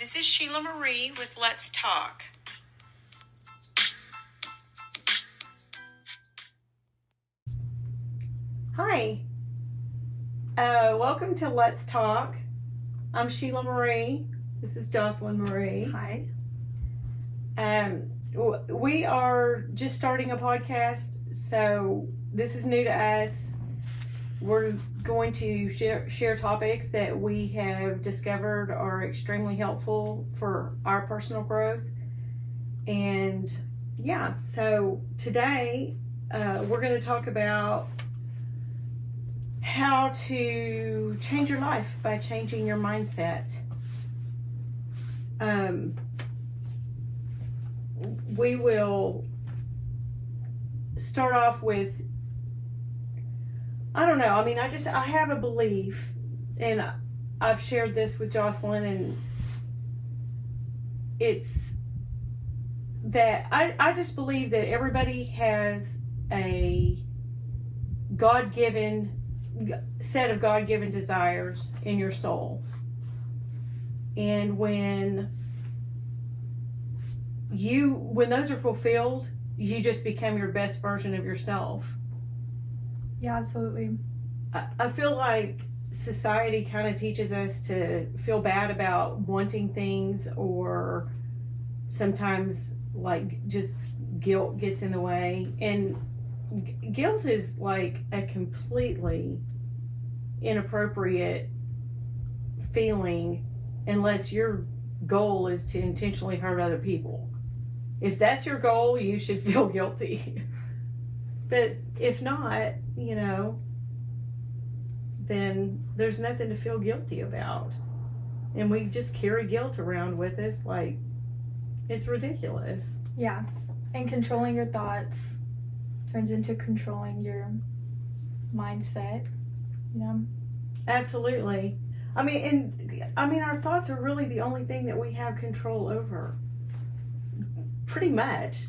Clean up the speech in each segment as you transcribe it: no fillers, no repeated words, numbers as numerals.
This is Shelia Marie with Let's Talk. Hi, welcome to Let's Talk. I'm Shelia Marie. This is Jocelyn Marie. Hi. We are just starting a podcast, so this is new to us. We're going to share topics that we have discovered are extremely helpful for our personal growth. And yeah, so today we're going to talk about how to change your life by changing your mindset. We will start off with, I don't know, I have a belief, and I've shared this with Jocelyn, and it's that I just believe that everybody has a God-given set of God-given desires in your soul. And when those are fulfilled, you just become your best version of yourself. Yeah, absolutely. I feel like society kind of teaches us to feel bad about wanting things, or sometimes like just guilt gets in the way. And guilt is like a completely inappropriate feeling unless your goal is to intentionally hurt other people. If that's your goal, you should feel guilty. But if not, then there's nothing to feel guilty about. And we just carry guilt around with us like it's ridiculous. Yeah. And controlling your thoughts turns into controlling your mindset, Absolutely. Our thoughts are really the only thing that we have control over. Pretty much.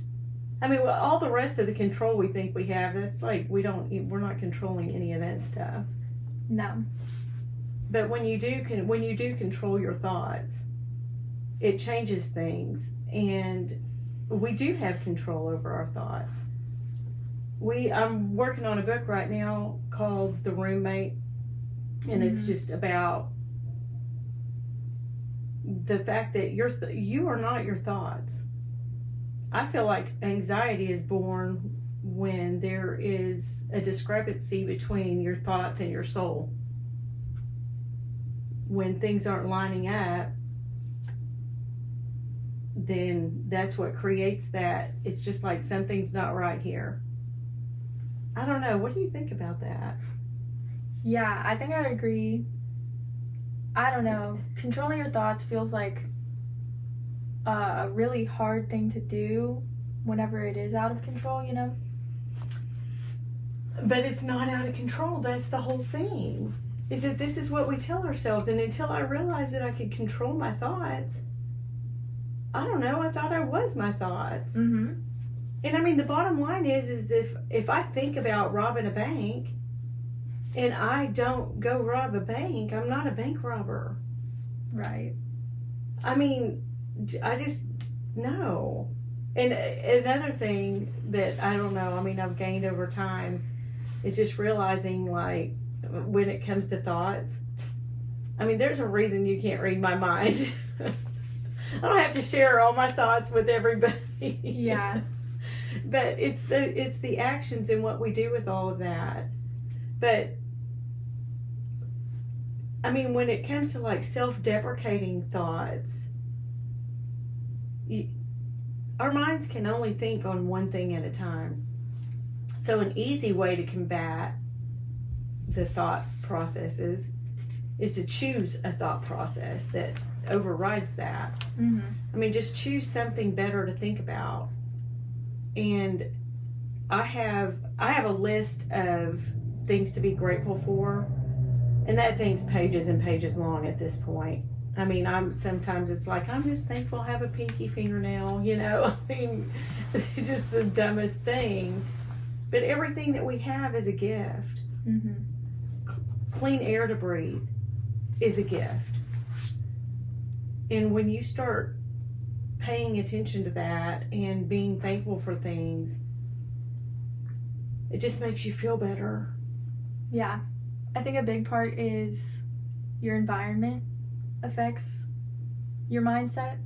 All the rest of the control we think we have, that's like we're not controlling any of that stuff. No. But when you do control your thoughts, it changes things, and we do have control over our thoughts. I'm working on a book right now called The Roommate, and it's just about the fact that you are not your thoughts. I feel like anxiety is born when there is a discrepancy between your thoughts and your soul. When things aren't lining up, then that's what creates that. It's just like something's not right here. I don't know. What do you think about that? Yeah, I think I'd agree. I don't know. Controlling your thoughts feels like a really hard thing to do whenever it is out of control, But it's not out of control. That's the whole thing. Is that this is what we tell ourselves. And until I realized that I could control my thoughts, I don't know, I thought I was my thoughts. Mm-hmm. And the bottom line is if I think about robbing a bank and I don't go rob a bank, I'm not a bank robber. Right. I just, no. And another thing that I don't know, I've gained over time is just realizing, like, when it comes to thoughts, there's a reason you can't read my mind. I don't have to share all my thoughts with everybody. Yeah. But it's the actions and what we do with all of that. But when it comes to like self-deprecating thoughts, our minds can only think on one thing at a time. So an easy way to combat the thought processes is to choose a thought process that overrides that. Mm-hmm. Just choose something better to think about. And I have a list of things to be grateful for, and that thing's pages and pages long at this point. Sometimes it's like, I'm just thankful I have a pinky fingernail, just the dumbest thing. But everything that we have is a gift. Mm-hmm. Clean air to breathe is a gift. And when you start paying attention to that and being thankful for things, it just makes you feel better. Yeah. I think a big part is your environment affects your mindset,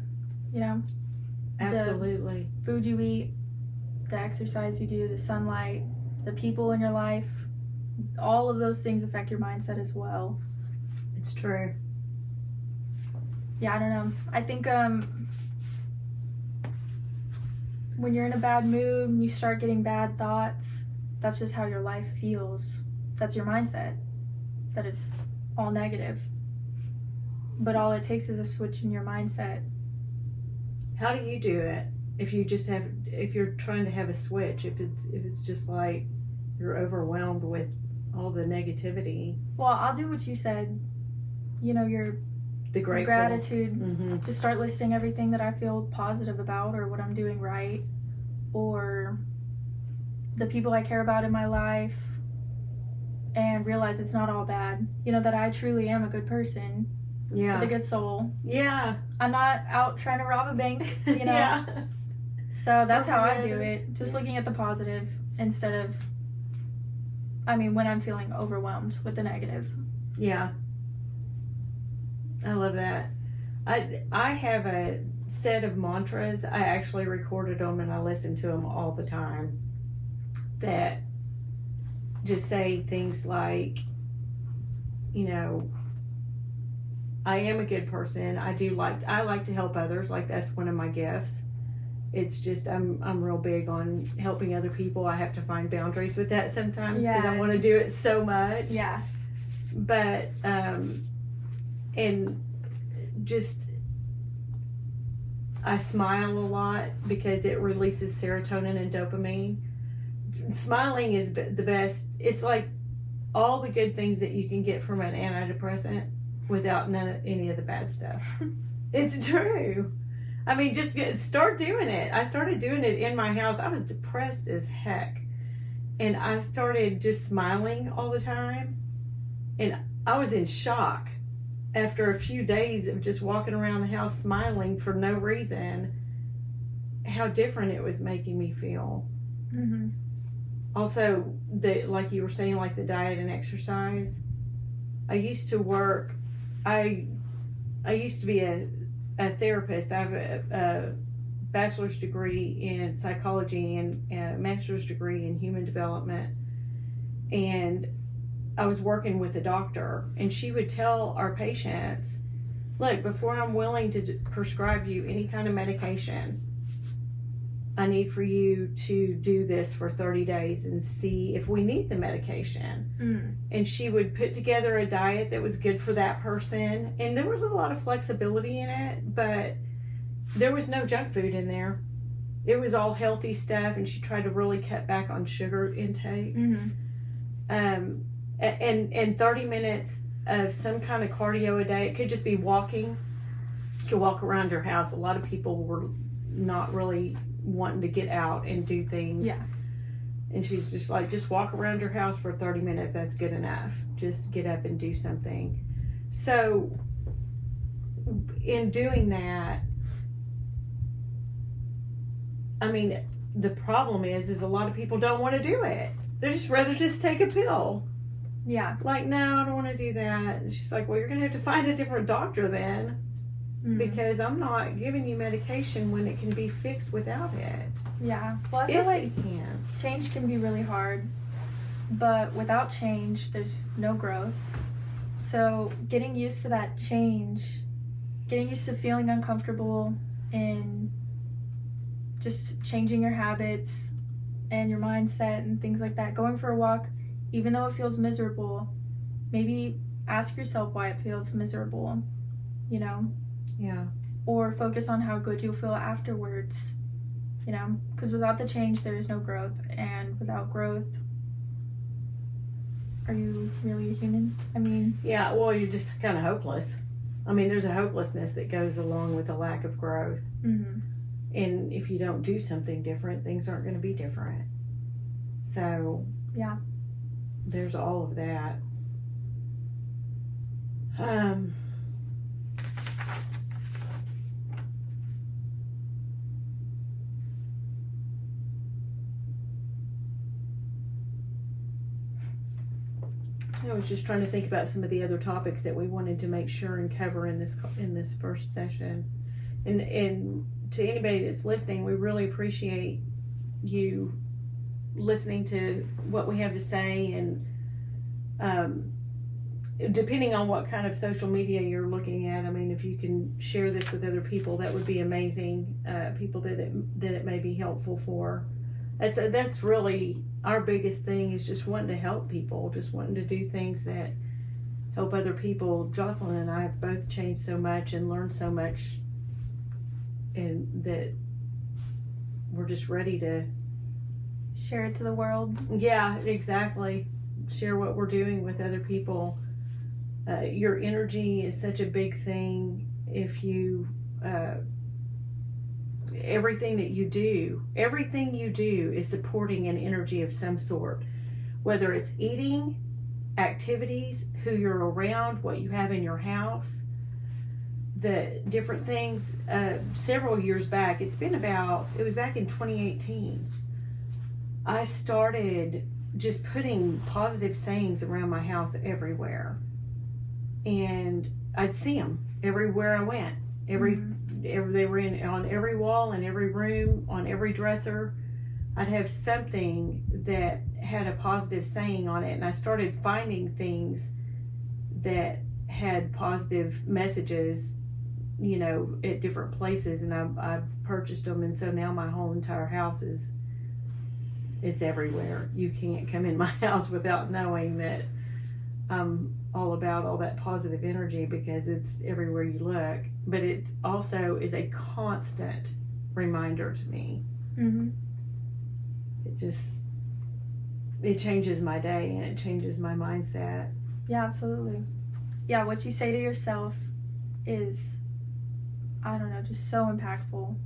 you know? Absolutely. The food you eat, the exercise you do, the sunlight, the people in your life, all of those things affect your mindset as well. It's true. Yeah, I don't know. I think when you're in a bad mood and you start getting bad thoughts, that's just how your life feels. That's your mindset. That it's all negative. But all it takes is a switch in your mindset. How do you do it? If you're trying to have a switch, if it's just like you're overwhelmed with all the negativity. Well, I'll do what you said. You know, your gratitude. Mm-hmm. Just start listing everything that I feel positive about, or what I'm doing right, or the people I care about in my life, and realize it's not all bad. You know, that I truly am a good person. Yeah. With a good soul. Yeah. I'm not out trying to rob a bank, you know? Yeah. So that's how I do it. Just looking at the positive instead of, when I'm feeling overwhelmed with the negative. Yeah. I love that. I have a set of mantras. I actually recorded them and I listen to them all the time. That just say things like, you know, I am a good person. I like to help others. Like, that's one of my gifts. It's just I'm real big on helping other people. I have to find boundaries with that sometimes because I want to do it so much. Yeah. But and just I smile a lot because it releases serotonin and dopamine. Smiling is the best. It's like all the good things that you can get from an antidepressant without any of the bad stuff. It's true. Just start doing it. I started doing it in my house. I was depressed as heck. And I started just smiling all the time. And I was in shock after a few days of just walking around the house smiling for no reason, how different it was making me feel. Mm-hmm. Also, like you were saying, like the diet and exercise. I used to work, I used to be a therapist. I have a bachelor's degree in psychology and a master's degree in human development. And I was working with a doctor, and she would tell our patients, look, before I'm willing to prescribe you any kind of medication, I need for you to do this for 30 days and see if we need the medication. Mm. And she would put together a diet that was good for that person. And there was a lot of flexibility in it, but there was no junk food in there. It was all healthy stuff, and she tried to really cut back on sugar intake. Mm-hmm. And 30 minutes of some kind of cardio a day. It could just be walking. You could walk around your house. A lot of people were not really wanting to get out and do things. Yeah. And she's just like, just walk around your house for 30 minutes. That's good enough. Just get up and do something. So in doing that, the problem is a lot of people don't want to do it. They just rather just take a pill. Yeah. Like, no, I don't want to do that. And she's like, well, you're going to have to find a different doctor then. Mm-hmm. Because I'm not giving you medication when it can be fixed without it. Yeah. Well, I feel like change can be really hard. But without change, there's no growth. So getting used to that change, getting used to feeling uncomfortable and just changing your habits and your mindset and things like that. Going for a walk, even though it feels miserable, maybe ask yourself why it feels miserable, you know? Yeah. Or focus on how good you'll feel afterwards, you know? Because without the change, there is no growth. And without growth, are you really a human? Yeah, well, you're just kind of hopeless. There's a hopelessness that goes along with the lack of growth. Mm-hmm. And if you don't do something different, things aren't going to be different. So, yeah. There's all of that. I was just trying to think about some of the other topics that we wanted to make sure and cover in this first session. And to anybody that's listening, we really appreciate you listening to what we have to say, and depending on what kind of social media you're looking at, I mean, if you can share this with other people, that would be amazing. People that it may be helpful for. That's really our biggest thing, is just wanting to help people, just wanting to do things that help other people. Jocelyn and I have both changed so much and learned so much, and that we're just ready to share it to the world. Yeah, exactly. Share what we're doing with other people. Your energy is such a big thing. If you everything you do is supporting an energy of some sort, whether it's eating, activities, who you're around, what you have in your house, the different things. Several years back, it was back in 2018, I started just putting positive sayings around my house everywhere, and I'd see them everywhere I went. They were on every wall, in every room, on every dresser. I'd have something that had a positive saying on it, and I started finding things that had positive messages, at different places, and I purchased them, and so now my whole entire house it's everywhere. You can't come in my house without knowing that I'm all about all that positive energy, because it's everywhere you look. But it also is a constant reminder to me. Mm-hmm. It changes my day, and it changes my mindset. Yeah, absolutely. Yeah, what you say to yourself is, I don't know, just so impactful.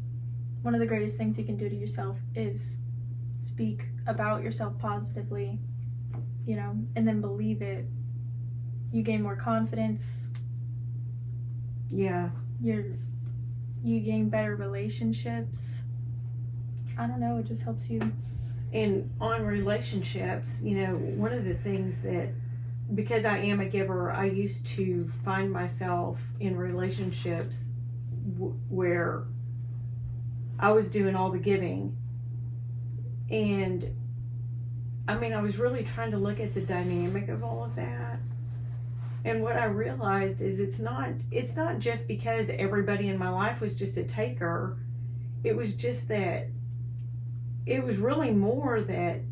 One of the greatest things you can do to yourself is speak about yourself positively, and then believe it. You gain more confidence. Yeah. You gain better relationships. I don't know, it just helps you. And on relationships, one of the things that, because I am a giver, I used to find myself in relationships where I was doing all the giving. And I mean, I was really trying to look at the dynamic of all of that. And what I realized is it's not just because everybody in my life was just a taker. It was just that it was really more that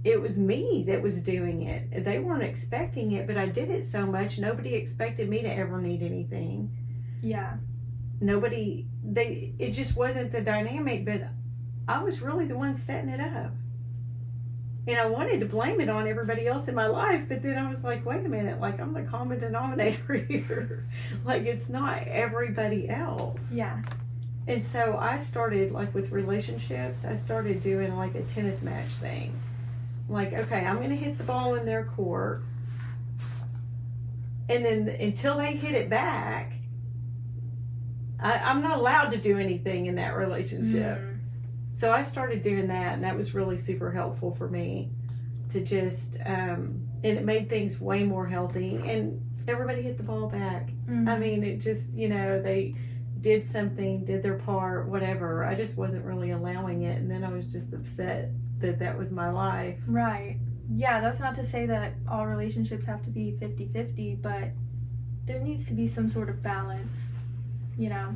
it was me that was doing it. They weren't expecting it, but I did it so much. Nobody expected me to ever need anything. Yeah. It just wasn't the dynamic, but I was really the one setting it up. And I wanted to blame it on everybody else in my life, but then I was like, wait a minute, like, I'm the common denominator here. Like, it's not everybody else. Yeah. And so I started, like, with relationships, I started doing like a tennis match thing. Like, okay, I'm going to hit the ball in their court, and then until they hit it back, I'm not allowed to do anything in that relationship. Mm. So I started doing that, and that was really super helpful for me to just, and it made things way more healthy, and everybody hit the ball back. Mm-hmm. I mean, it just, they did something, did their part, whatever. I just wasn't really allowing it, and then I was just upset that was my life. Right. Yeah, that's not to say that all relationships have to be 50-50, but there needs to be some sort of balance, Yeah.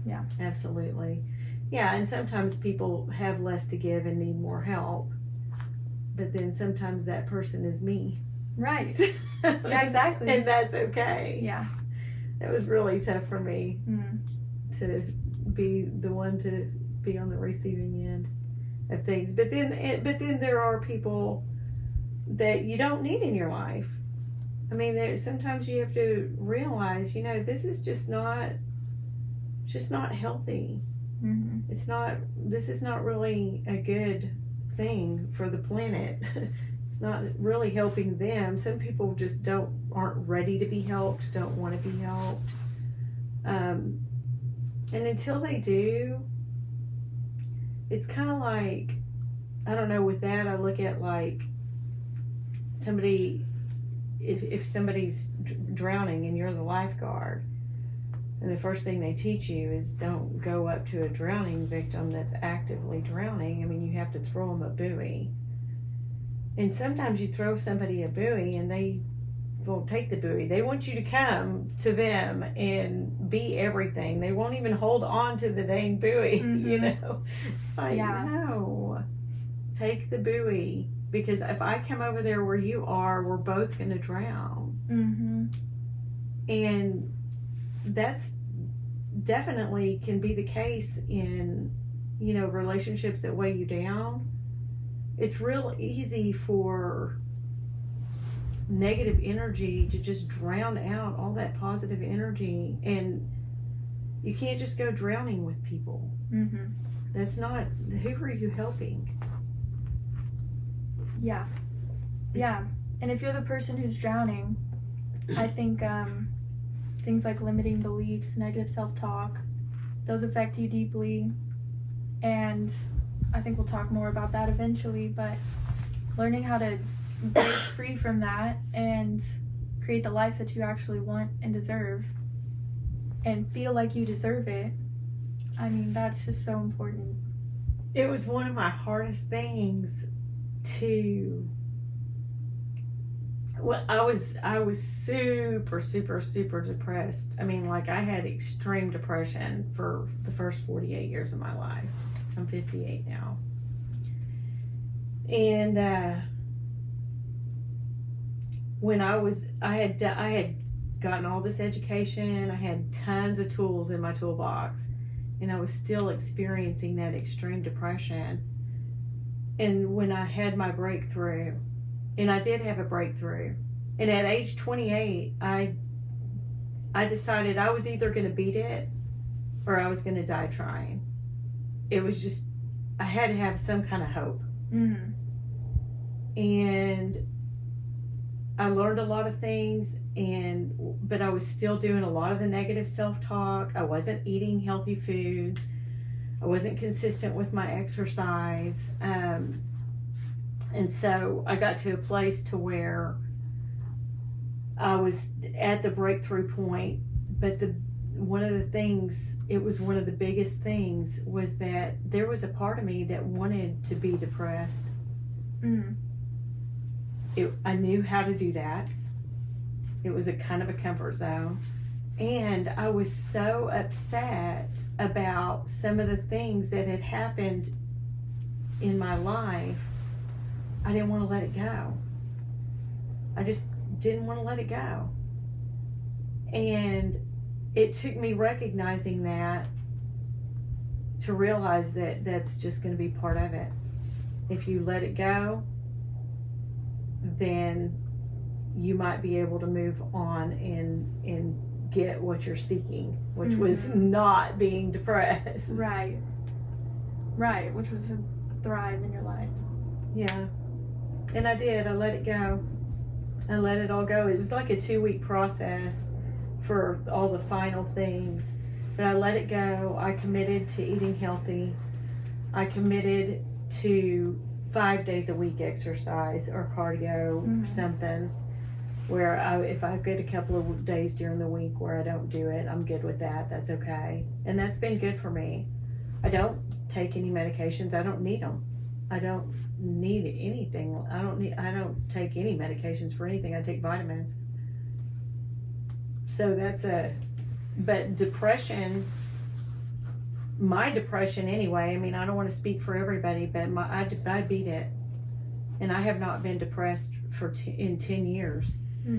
Yeah, absolutely. Yeah, and sometimes people have less to give and need more help, but then sometimes that person is me. Right. Yeah, exactly. And that's okay. Yeah. That was really tough for me to be the one to be on the receiving end of things. But then there are people that you don't need in your life. I mean, sometimes you have to realize, this is just not healthy. Mm-hmm. This is not really a good thing for the planet. It's not really helping them. Some people just aren't ready to be helped, don't want to be helped. And until they do, it's kind of like, I don't know, with that I look at like somebody, if somebody's drowning and you're the lifeguard, and the first thing they teach you is don't go up to a drowning victim that's actively drowning. I mean, you have to throw them a buoy. And sometimes you throw somebody a buoy and they won't take the buoy. They want you to come to them and be everything. They won't even hold on to the dang buoy, you know? Like, no. Take the buoy. Because if I come over there where you are, we're both going to drown. And that's definitely can be the case in, you know, relationships that weigh you down. It's real easy for negative energy to just drown out all that positive energy, and you can't just go drowning with people. That's not, who are you helping? Yeah. And if you're the person who's drowning, I think things like limiting beliefs, negative self-talk, those affect you deeply. And I think we'll talk more about that eventually, but learning how to break free from that and create the life that you actually want and deserve and feel like you deserve it, I mean, that's just so important. It was one of my hardest things to, well, I was super depressed. I mean, like, I had extreme depression for the first 48 years of my life. I'm 58 now. And when I had gotten all this education, I had tons of tools in my toolbox, and I was still experiencing that extreme depression. And when I had my breakthrough, and I did have a breakthrough, and at age 28, I decided I was either going to beat it or I was going to die trying. It was just, I had to have some kind of hope. And I learned a lot of things, but I was still doing a lot of the negative self-talk. I wasn't eating healthy foods. I wasn't consistent with my exercise. And so I got to a place to where I was at the breakthrough point, but one of the things, it was one of the biggest things, was that there was a part of me that wanted to be depressed. I knew how to do that. It was a kind of a comfort zone. And I was so upset about some of the things that had happened in my life, I didn't want to let it go. I just didn't want to let it go. And it took me recognizing that to realize that that's just going to be part of it. If you let it go, then you might be able to move on and get what you're seeking, which was not being depressed. Right, which was to thrive in your life. Yeah. And I did. I let it go. I let it all go. It was like a 2-week process for all the final things. But I let it go. I committed to eating healthy. I committed to 5 days a week exercise or cardio or something, where if I get a couple of days during the week where I don't do it, I'm good with that. That's okay. And that's been good for me. I don't take any medications. I don't need them. I don't need anything. I don't take any medications for anything. I take vitamins. So but depression, my depression anyway, I mean, I don't want to speak for everybody, but I beat it. And I have not been depressed in 10 years.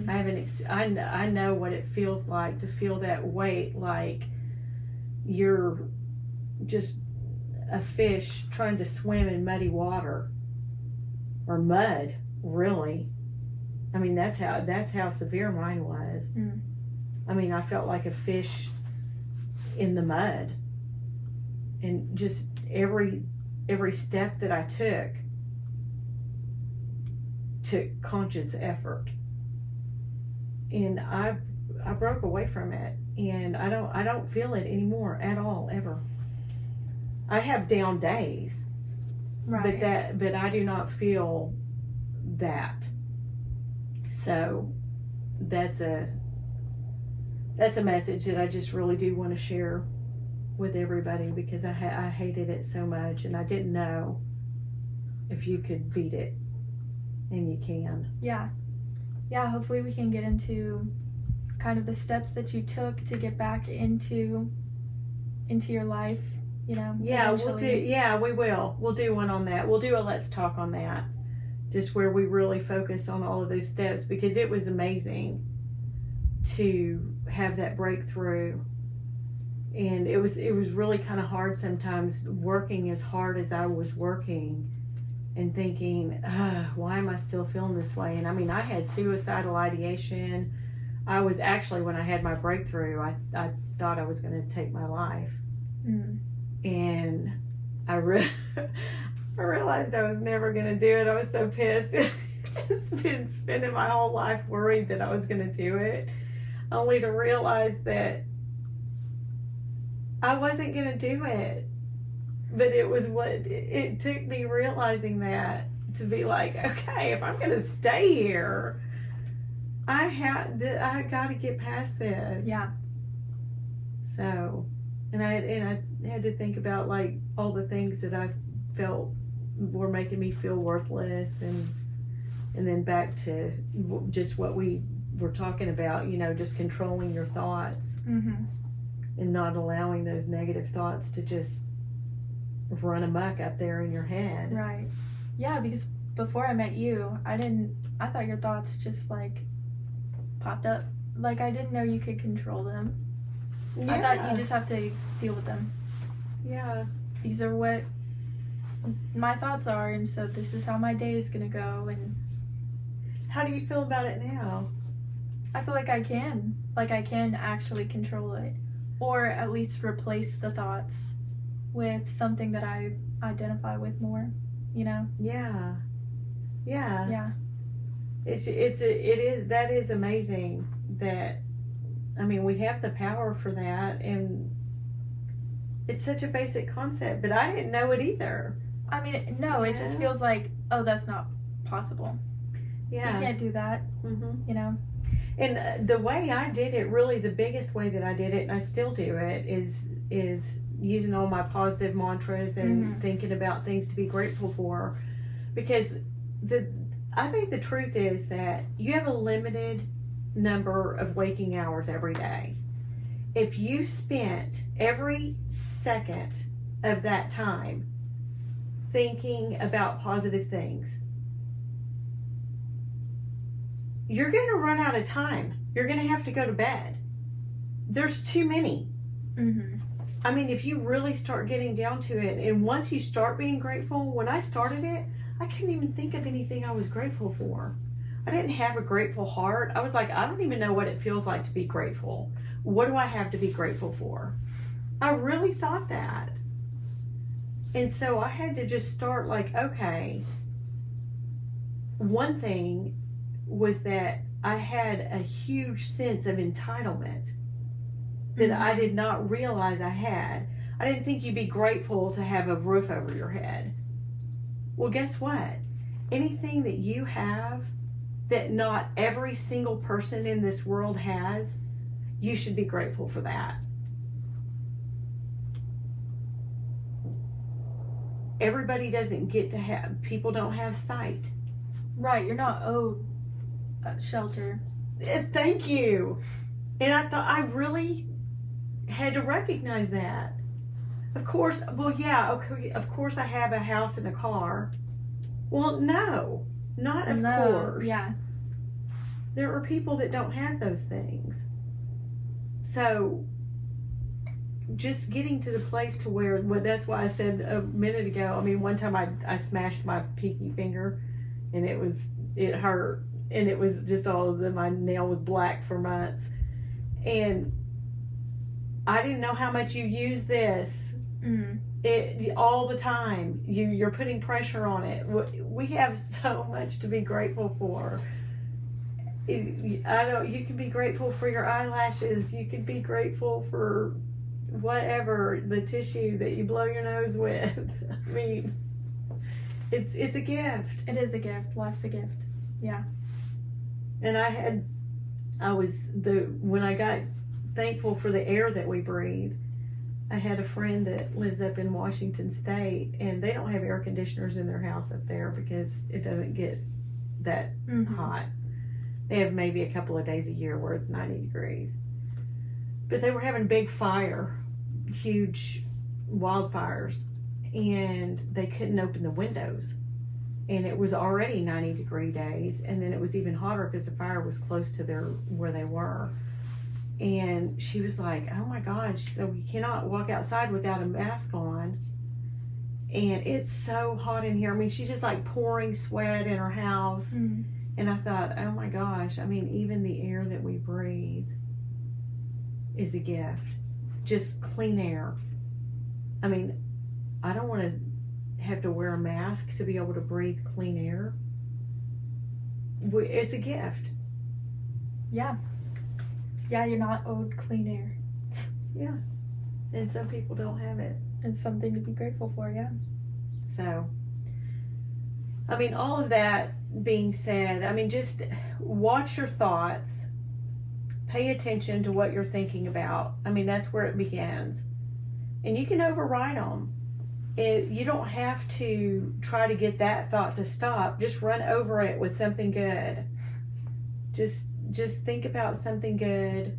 I haven't, I know what it feels like to feel that weight, like you're just a fish trying to swim in muddy water, or mud, really. I mean, that's how severe mine was. I mean, I felt like a fish in the mud, and just every step that I took conscious effort, and I broke away from it, and I don't feel it anymore at all, ever. I have down days, but I do not feel that So that's a message that I just really do want to share with everybody, because I hated it so much, and I didn't know if you could beat it, and you can. Yeah. Hopefully we can get into kind of the steps that you took to get back into your life, Yeah, eventually. we will. We'll do one on that. We'll do a let's talk on that, just where we really focus on all of those steps, because it was amazing to have that breakthrough. And it was really kind of hard sometimes, working as hard as I was working and thinking, why am I still feeling this way? And I mean, I had suicidal ideation. I was actually, when I had my breakthrough, I thought I was going to take my life. And I realized I was never going to do it. I was so pissed. Just been spending my whole life worried that I was going to do it, only to realize that I wasn't going to do it. But it took me realizing that to be like, okay, if I'm going to stay here, I got to get past this. Yeah. So, and I had to think about like all the things that I felt were making me feel worthless, and then back to just what we were talking about, just controlling your thoughts, and not allowing those negative thoughts to just run amok up there in your head. Right. Yeah, because before I met you, I thought your thoughts just like popped up. Like, I didn't know you could control them. Yeah. I thought you just have to deal with them. Yeah. These are what my thoughts are, and so this is how my day is gonna go. And how do you feel about it now? I feel like I can actually control it, or at least replace the thoughts with something that I identify with more, Yeah. Yeah. That is amazing. That, I mean, we have the power for that, and it's such a basic concept, but I didn't know it either. I mean, no, it just feels like, oh, that's not possible. Yeah. You can't do that. And the way I did it, really the biggest way that I did it, and I still do it, is using all my positive mantras and thinking about things to be grateful for. Because I think the truth is that you have a limited number of waking hours every day. If you spent every second of that time thinking about positive things, you're going to run out of time. You're going to have to go to bed. There's too many. I mean, if you really start getting down to it, and once you start being grateful, when I started it, I couldn't even think of anything I was grateful for. I didn't have a grateful heart. I was like, I don't even know what it feels like to be grateful. What do I have to be grateful for? I really thought that. And so I had to just start like, okay, one thing was that I had a huge sense of entitlement that I did not realize I had. I didn't think you'd be grateful to have a roof over your head. Well, guess what? Anything that you have that not every single person in this world has, you should be grateful for that. Everybody doesn't get to have, people don't have sight. Right, you're not owed shelter. Thank you. And I thought I really had to recognize that. Of course, well, yeah, okay, of course I have a house and a car. Well, no, not of course. Yeah. There are people that don't have those things. So just getting to the place to where, well, that's why I said a minute ago, I mean, one time I smashed my pinky finger, and it hurt, and it was just my nail was black for months. And I didn't know how much you use this. It all the time. You're putting pressure on it. We have so much to be grateful for. You can be grateful for your eyelashes. You can be grateful for whatever, the tissue that you blow your nose with. I mean, it's a gift. It is a gift. Life's a gift. Yeah. And when I got thankful for the air that we breathe, I had a friend that lives up in Washington State, and they don't have air conditioners in their house up there because it doesn't get that hot. They have maybe a couple of days a year where it's 90 degrees. But they were having huge wildfires, and they couldn't open the windows. And it was already 90-degree days, and then it was even hotter because the fire was close to where they were. And she was like, oh my God, she said, we cannot walk outside without a mask on. And it's so hot in here. I mean, she's just like pouring sweat in her house. And I thought, oh my gosh, I mean, even the air that we breathe is a gift. Just clean air. I mean, I don't want to have to wear a mask to be able to breathe clean air. It's a gift. Yeah. Yeah, you're not owed clean air. Yeah. And some people don't have it. It's something to be grateful for, yeah. So, I mean, all of that being said, I mean, just watch your thoughts. Pay attention to what you're thinking about. I mean, that's where it begins. And you can override them. You don't have to try to get that thought to stop. Just run over it with something good. Just think about something good.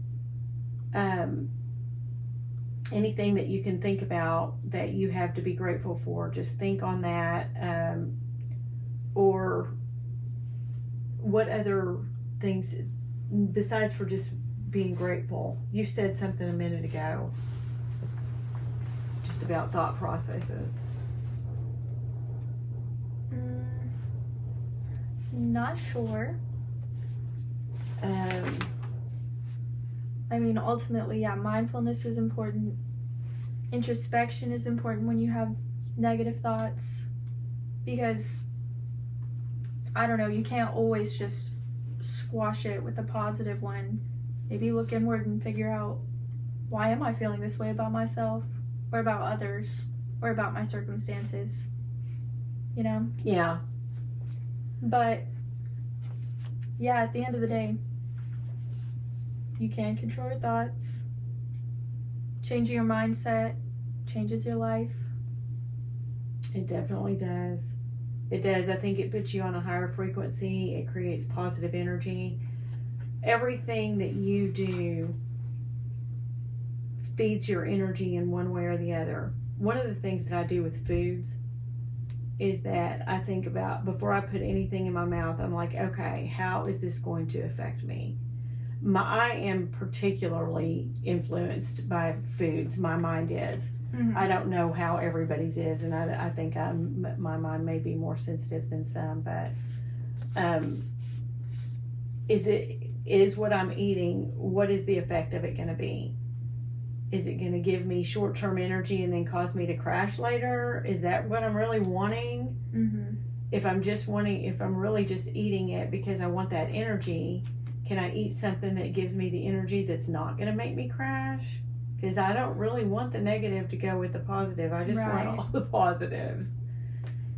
Anything that you can think about that you have to be grateful for, just think on that. Or what other things besides for just being grateful. You said something a minute ago just about thought processes. Not sure. I mean, ultimately, yeah, mindfulness is important. Introspection is important when you have negative thoughts, because, I don't know, you can't always just squash it with a positive one. Maybe look inward and figure out, why am I feeling this way about myself, or about others, or about my circumstances, you know? Yeah. But, yeah, at the end of the day, you can control your thoughts. Changing your mindset changes your life. It definitely does. It does. I think it puts you on a higher frequency. It creates positive energy. Everything that you do feeds your energy in one way or the other. One of the things that I do with foods is that I think about, before I put anything in my mouth, I'm like, okay, how is this going to affect me? I am particularly influenced by foods. My mind is. Mm-hmm. I don't know how everybody's is, and I think my mind may be more sensitive than some, but is what I'm eating, what is the effect of it going to be? Is it going to give me short-term energy and then cause me to crash later? Is that what I'm really wanting? Mm-hmm. If I'm really just eating it because I want that energy, can I eat something that gives me the energy that's not going to make me crash? Because I don't really want the negative to go with the positive. I just want all the positives.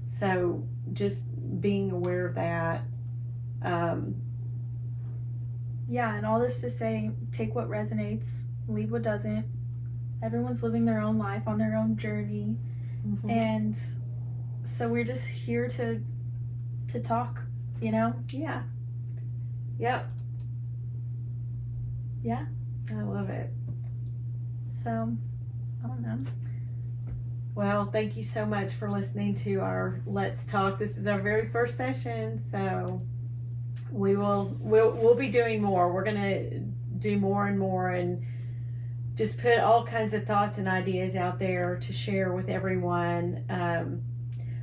So just being aware of that. Yeah, and all this to say, take what resonates, leave what doesn't. Everyone's living their own life on their own journey. Mm-hmm. And so we're just here to talk, you know? Yeah. Yep. Yeah. I love it. So, I don't know. Well, thank you so much for listening to our Let's Talk. This is our very first session, so we'll be doing more. We're gonna do more and more, and just put all kinds of thoughts and ideas out there to share with everyone.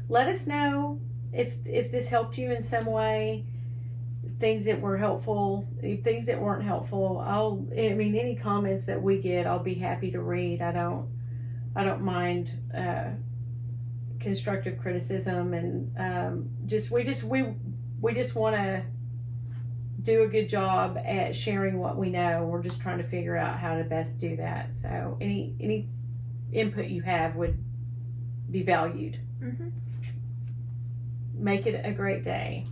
Let us know if this helped you in some way. Things that were helpful, things that weren't helpful. Any comments that we get, I'll be happy to read. I don't mind constructive criticism, and we just want to do a good job at sharing what we know. We're just trying to figure out how to best do that. So any input you have would be valued. Mm-hmm. Make it a great day.